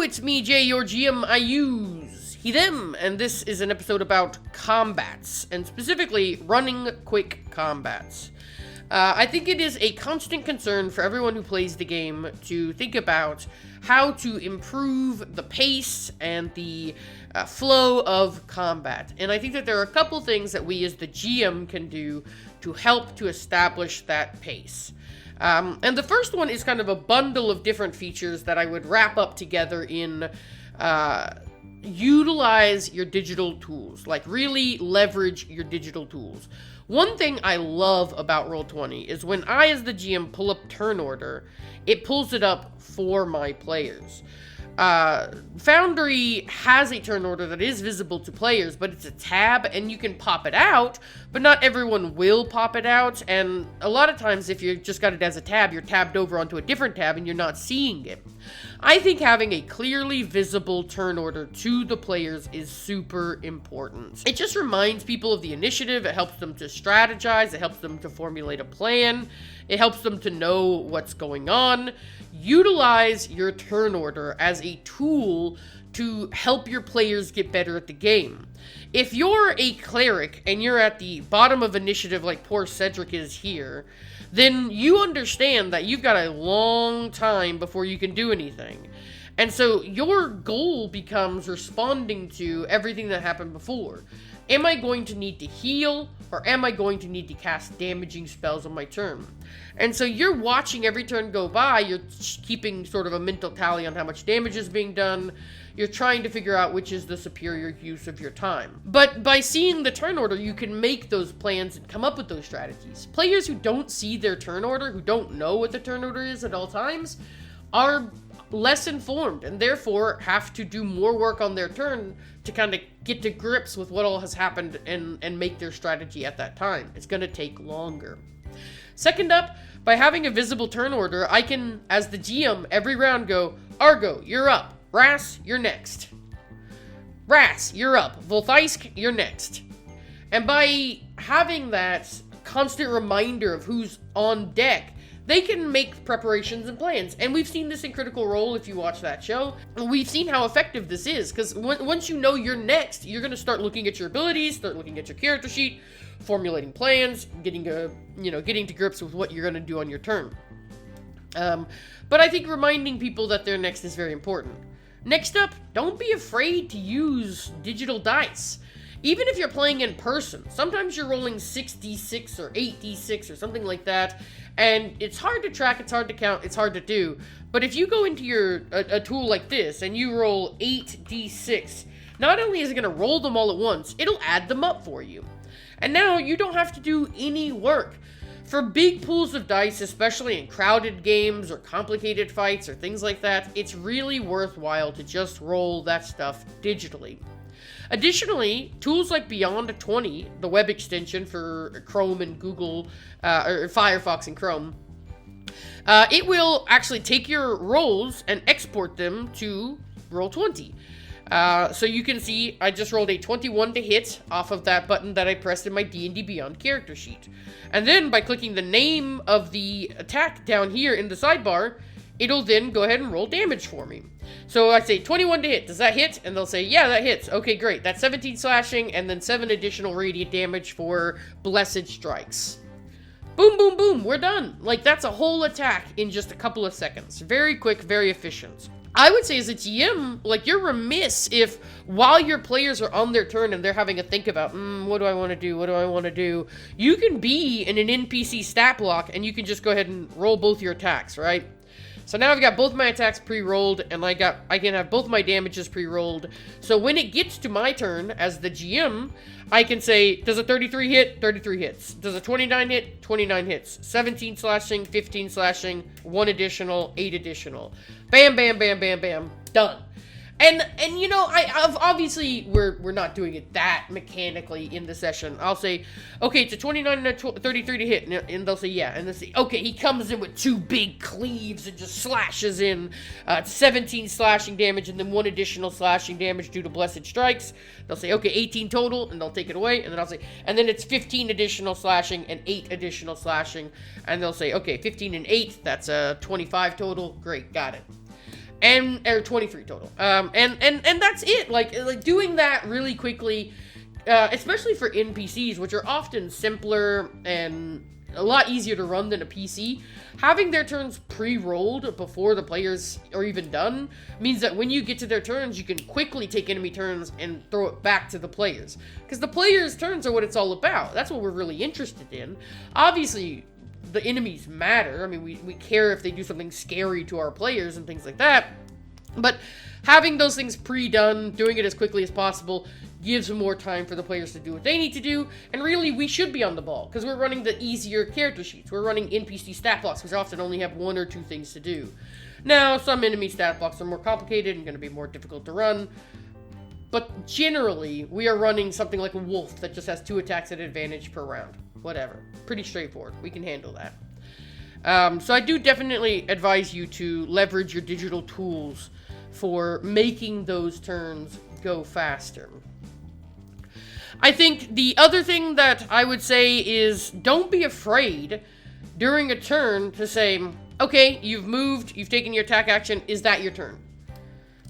it's me, Jay, your GM. I use he, them, and this is an episode about combats, and specifically running quick combats. I think it is a constant concern for everyone who plays the game to think about how to improve the pace and the flow of combat. And I think that there are a couple things that we as the GM can do to help to establish that pace. And the first one is kind of a bundle of different features that I would wrap up together in utilize your digital tools, like really leverage your digital tools. One thing I love about Roll20 is when I, as the GM, pull up turn order, it pulls it up for my players. Foundry has a turn order that is visible to players, but it's a tab and you can pop it out, but not everyone will pop it out, and a lot of times if you just got it as a tab, you're tabbed over onto a different tab and you're not seeing it. I think having a clearly visible turn order to the players is super important. It just reminds people of the initiative, it helps them to strategize, it helps them to formulate a plan, it helps them to know what's going on. Utilize your turn order as a tool to help your players get better at the game. If you're a cleric and you're at the bottom of initiative like poor Cedric is here, then you understand that you've got a long time before you can do anything. And so your goal becomes responding to everything that happened before. Am I going to need to heal, or am I going to need to cast damaging spells on my turn? And so you're watching every turn go by, you're keeping sort of a mental tally on how much damage is being done, you're trying to figure out which is the superior use of your time. But by seeing the turn order, you can make those plans and come up with those strategies. Players who don't see their turn order, who don't know what the turn order is at all times, are less informed and therefore have to do more work on their turn to kind of get to grips with what all has happened and make their strategy at that time. It's going to take longer. Second up, by having a visible turn order, I can, as the GM, every round go, Argo, you're up. Ras, you're next. Ras, you're up. Volthaisk, you're next. And by having that constant reminder of who's on deck, they can make preparations and plans. And we've seen this in Critical Role if you watch that show. We've seen how effective this is, because once you know you're next, you're going to start looking at your abilities, start looking at your character sheet, formulating plans, getting to grips with what you're going to do on your turn. But I think reminding people that they're next is very important. Next up, don't be afraid to use digital dice. Even if you're playing in person, sometimes you're rolling 6d6 or 8d6 or something like that, and it's hard to track, it's hard to count, it's hard to do. But if you go into a tool like this and you roll 8d6, not only is it going to roll them all at once, it'll add them up for you. And now you don't have to do any work. For big pools of dice, especially in crowded games or complicated fights or things like that, it's really worthwhile to just roll that stuff digitally. Additionally, tools like Beyond 20, the web extension for Chrome and Google, or Firefox and Chrome, it will actually take your rolls and export them to Roll20. So you can see I just rolled a 21 to hit off of that button that I pressed in my D&D Beyond character sheet. And then by clicking the name of the attack down here in the sidebar, it'll then go ahead and roll damage for me. So I say 21 to hit. Does that hit? And they'll say, yeah, that hits. Okay, great. That's 17 slashing and then 7 additional radiant damage for Blessed Strikes. Boom, boom, boom. We're done. Like, that's a whole attack in just a couple of seconds. Very quick, very efficient. I would say as a GM, like, you're remiss if while your players are on their turn and they're having a think about, what do I want to do? What do I want to do? You can be in an NPC stat block and you can just go ahead and roll both your attacks, right? So now I've got both my attacks pre-rolled, and I can have both my damages pre-rolled. So when it gets to my turn as the GM, I can say, does a 33 hit? 33 hits. Does a 29 hit? 29 hits. 17 slashing, 15 slashing, 1 additional, 8 additional. Bam, bam, bam, bam, bam. Done. And you know, I've obviously we're not doing it that mechanically in the session. I'll say, okay, it's a 29 and a 33 to hit, and they'll say yeah, and they'll say, okay, he comes in with 2 big cleaves and just slashes in 17 slashing damage and then 1 additional slashing damage due to Blessed Strikes. They'll say, okay, 18 total, and they'll take it away, and then I'll say, and then it's 15 additional slashing and 8 additional slashing, and they'll say, okay, 15 and 8, that's a 25 total. Great, got it. or 23 total. And that's it. Like doing that really quickly, especially for NPCs, which are often simpler and a lot easier to run than a PC, having their turns pre-rolled before the players are even done means that when you get to their turns, you can quickly take enemy turns and throw it back to the players. Because the players' turns are what it's all about. That's what we're really interested in. Obviously, the enemies matter. I mean, we care if they do something scary to our players and things like that. But having those things pre-done, doing it as quickly as possible, gives more time for the players to do what they need to do, and really, we should be on the ball, because we're running the easier character sheets. We're running NPC stat blocks, which often only have 1 or 2 things to do. Now, some enemy stat blocks are more complicated and going to be more difficult to run, but generally, we are running something like a wolf that just has 2 attacks at advantage per round. Whatever. Pretty straightforward. We can handle that. So I do definitely advise you to leverage your digital tools for making those turns go faster. I think the other thing that I would say is don't be afraid during a turn to say, okay, you've moved, you've taken your attack action, is that your turn?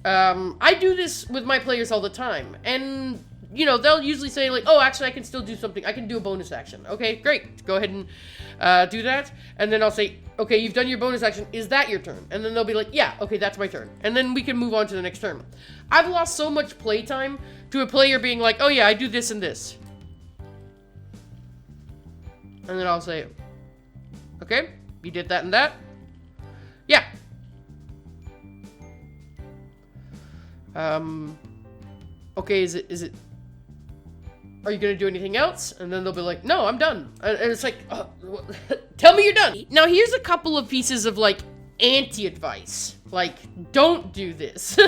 I do this with my players all the time, and, you know, they'll usually say, like, oh, actually, I can still do something, I can do a bonus action. Okay, great, go ahead and do that, and then I'll say, okay, you've done your bonus action, is that your turn? And then they'll be like, yeah, okay, that's my turn. And then we can move on to the next turn. I've lost so much playtime to a player being like, oh yeah, I do this and this. And then I'll say, okay, you did that and that? Yeah. Okay, is it, are you gonna do anything else? And then they'll be like, no, I'm done. And it's like, tell me you're done. Now, here's a couple of pieces of, like, anti-advice. Like, don't do this.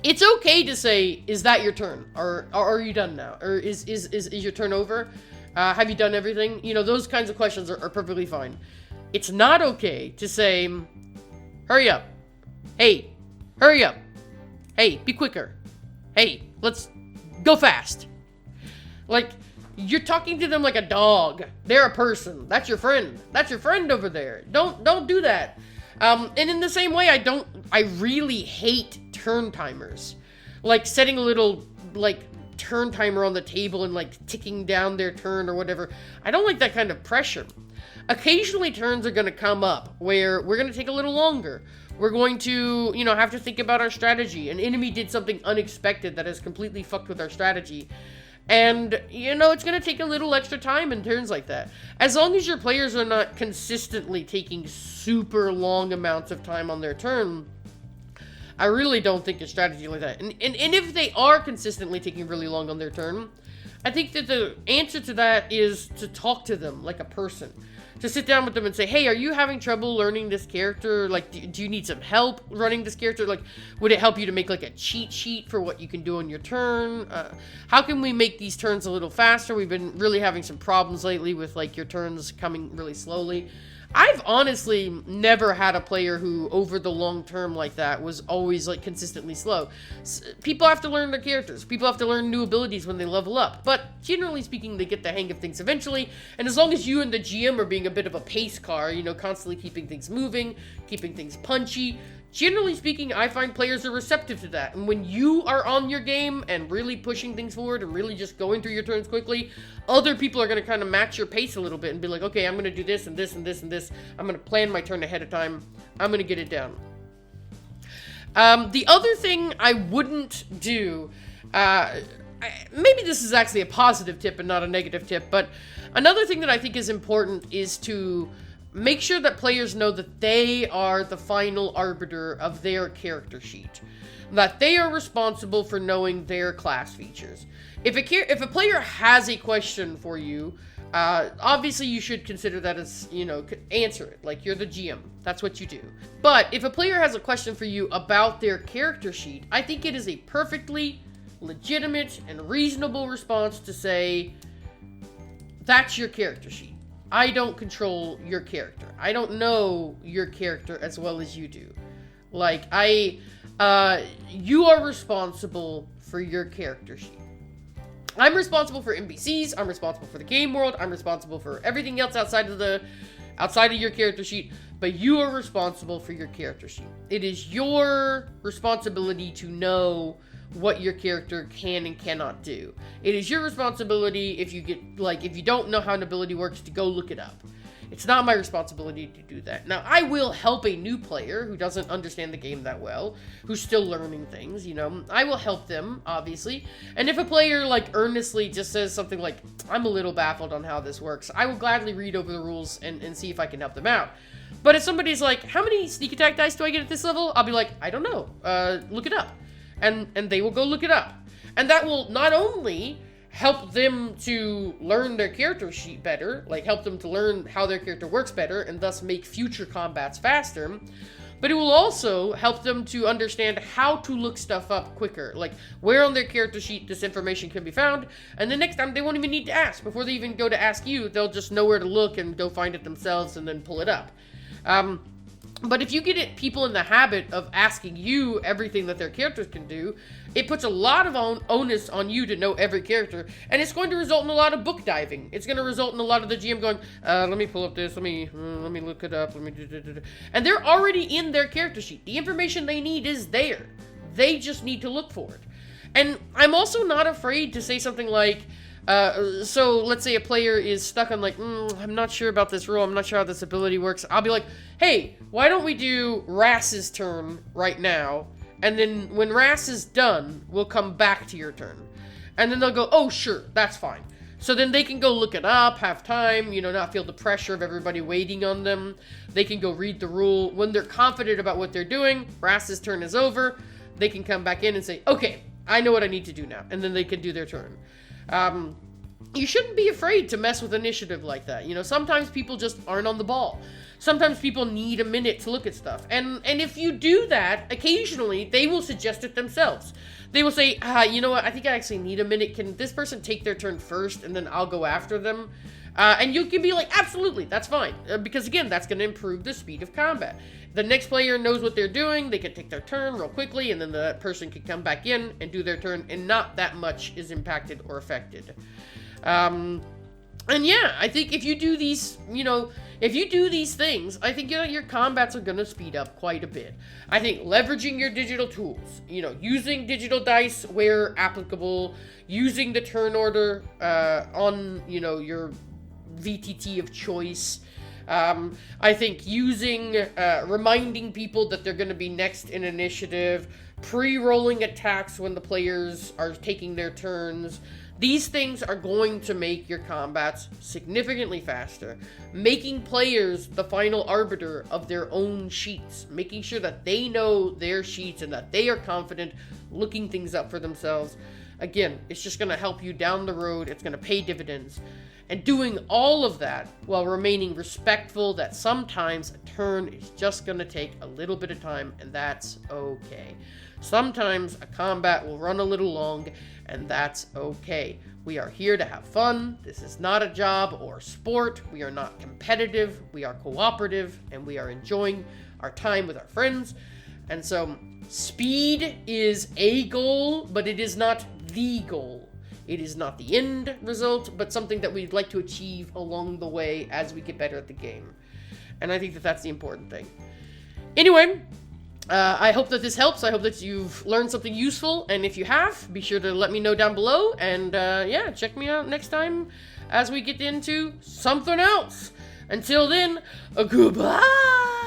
It's okay to say, is that your turn? Or are you done now? Or is your turn over? Have you done everything? You know, those kinds of questions are perfectly fine. It's not okay to say, hurry up. Hey, hurry up. Hey, be quicker. Hey, let's go fast. Like, you're talking to them like a dog. They're a person. That's your friend. That's your friend over there. Don't do that. And in the same way, I really hate turn timers. Like, setting a little, like, turn timer on the table and, like, ticking down their turn or whatever. I don't like that kind of pressure. Occasionally, turns are going to come up where we're going to take a little longer. We're going to, you know, have to think about our strategy. An enemy did something unexpected that has completely fucked with our strategy. And, you know, it's going to take a little extra time in turns like that. As long as your players are not consistently taking super long amounts of time on their turn, I really don't think a strategy like that. And if they are consistently taking really long on their turn, I think that the answer to that is to talk to them like a person. To sit down with them and say, hey, are you having trouble learning this character? Like, do you need some help running this character? Like, would it help you to make, like, a cheat sheet for what you can do on your turn? How can we make these turns a little faster? We've been really having some problems lately with, like, your turns coming really slowly. I've honestly never had a player who, over the long term like that, was always, like, consistently slow. People have to learn their characters. People have to learn new abilities when they level up. But, generally speaking, they get the hang of things eventually. And as long as you and the GM are being a bit of a pace car, you know, constantly keeping things moving, keeping things punchy, generally speaking, I find players are receptive to that. And when you are on your game and really pushing things forward and really just going through your turns quickly, other people are going to kind of match your pace a little bit and be like, okay, I'm going to do this and this and this and this. I'm going to plan my turn ahead of time. I'm going to get it down. The other thing I wouldn't do, maybe this is actually a positive tip and not a negative tip, but another thing that I think is important is to make sure that players know that they are the final arbiter of their character sheet. That they are responsible for knowing their class features. If a player has a question for you, obviously you should consider that as, you know, answer it. Like, you're the GM. That's what you do. But if a player has a question for you about their character sheet, I think it is a perfectly legitimate and reasonable response to say, that's your character sheet. I don't control your character. I don't know your character as well as you do. Like, you are responsible for your character sheet. I'm responsible for NPCs, I'm responsible for the game world, I'm responsible for everything else outside of the outside of your character sheet, but you are responsible for your character sheet. It is your responsibility to know what your character can and cannot do. It is your responsibility if you don't know how an ability works to go look it up. It's not my responsibility to do that. Now, I will help a new player who doesn't understand the game that well, who's still learning things, I will help them, obviously. And if a player, earnestly just says something like, I'm a little baffled on how this works, I will gladly read over the rules and see if I can help them out. But if somebody's like, how many sneak attack dice do I get at this level? I'll be like, I don't know. Look it up. And they will go look it up. And that will not only help them to learn their character sheet better, help them to learn how their character works better, and thus make future combats faster, but it will also help them to understand how to look stuff up quicker, where on their character sheet this information can be found, and the next time they won't even need to ask. Before they even go to ask you, they'll just know where to look and go find it themselves and then pull it up. But if you get people in the habit of asking you everything that their characters can do, it puts a lot of onus on you to know every character, and it's going to result in a lot of book diving. It's going to result in a lot of the GM going, let me pull up this, let me look it up, and they're already in their character sheet. The information they need is there. They just need to look for it. And I'm also not afraid to say something like, so let's say a player is stuck on I'm not sure about this rule, I'm not sure how this ability works. I'll be like, hey, why don't we do Rass's turn right now, and then when Rass is done, we'll come back to your turn. And then they'll go, oh, sure, that's fine. So then they can go look it up, have time, not feel the pressure of everybody waiting on them. They can go read the rule. When they're confident about what they're doing, Rass's turn is over, they can come back in and say, okay, I know what I need to do now. And then they can do their turn. You shouldn't be afraid to mess with initiative like that. Sometimes people just aren't on the ball. Sometimes people need a minute to look at stuff. And if you do that, occasionally, they will suggest it themselves. They will say, you know what, I think I actually need a minute. Can this person take their turn first, and then I'll go after them? And you can be like, absolutely, that's fine. Because, again, that's going to improve the speed of combat. The next player knows what they're doing, they can take their turn real quickly, and then that person can come back in and do their turn, and not that much is impacted or affected. And yeah, I think if you do these, things, I think your combats are going to speed up quite a bit. I think leveraging your digital tools, using digital dice where applicable, using the turn order on, your VTT of choice. I think reminding people that they're going to be next in initiative, pre-rolling attacks when the players are taking their turns. These things are going to make your combats significantly faster, making players the final arbiter of their own sheets, making sure that they know their sheets and that they are confident looking things up for themselves. Again, it's just going to help you down the road. It's going to pay dividends. And doing all of that while remaining respectful that sometimes a turn is just going to take a little bit of time, and that's okay. Sometimes a combat will run a little long, and that's okay. We are here to have fun. This is not a job or sport. We are not competitive. We are cooperative, and we are enjoying our time with our friends. And so, speed is a goal, but it is not the goal. It is not the end result, but something that we'd like to achieve along the way as we get better at the game. And I think that that's the important thing. Anyway, I hope that this helps. I hope that you've learned something useful. And if you have, be sure to let me know down below. And yeah, check me out next time as we get into something else. Until then, goodbye!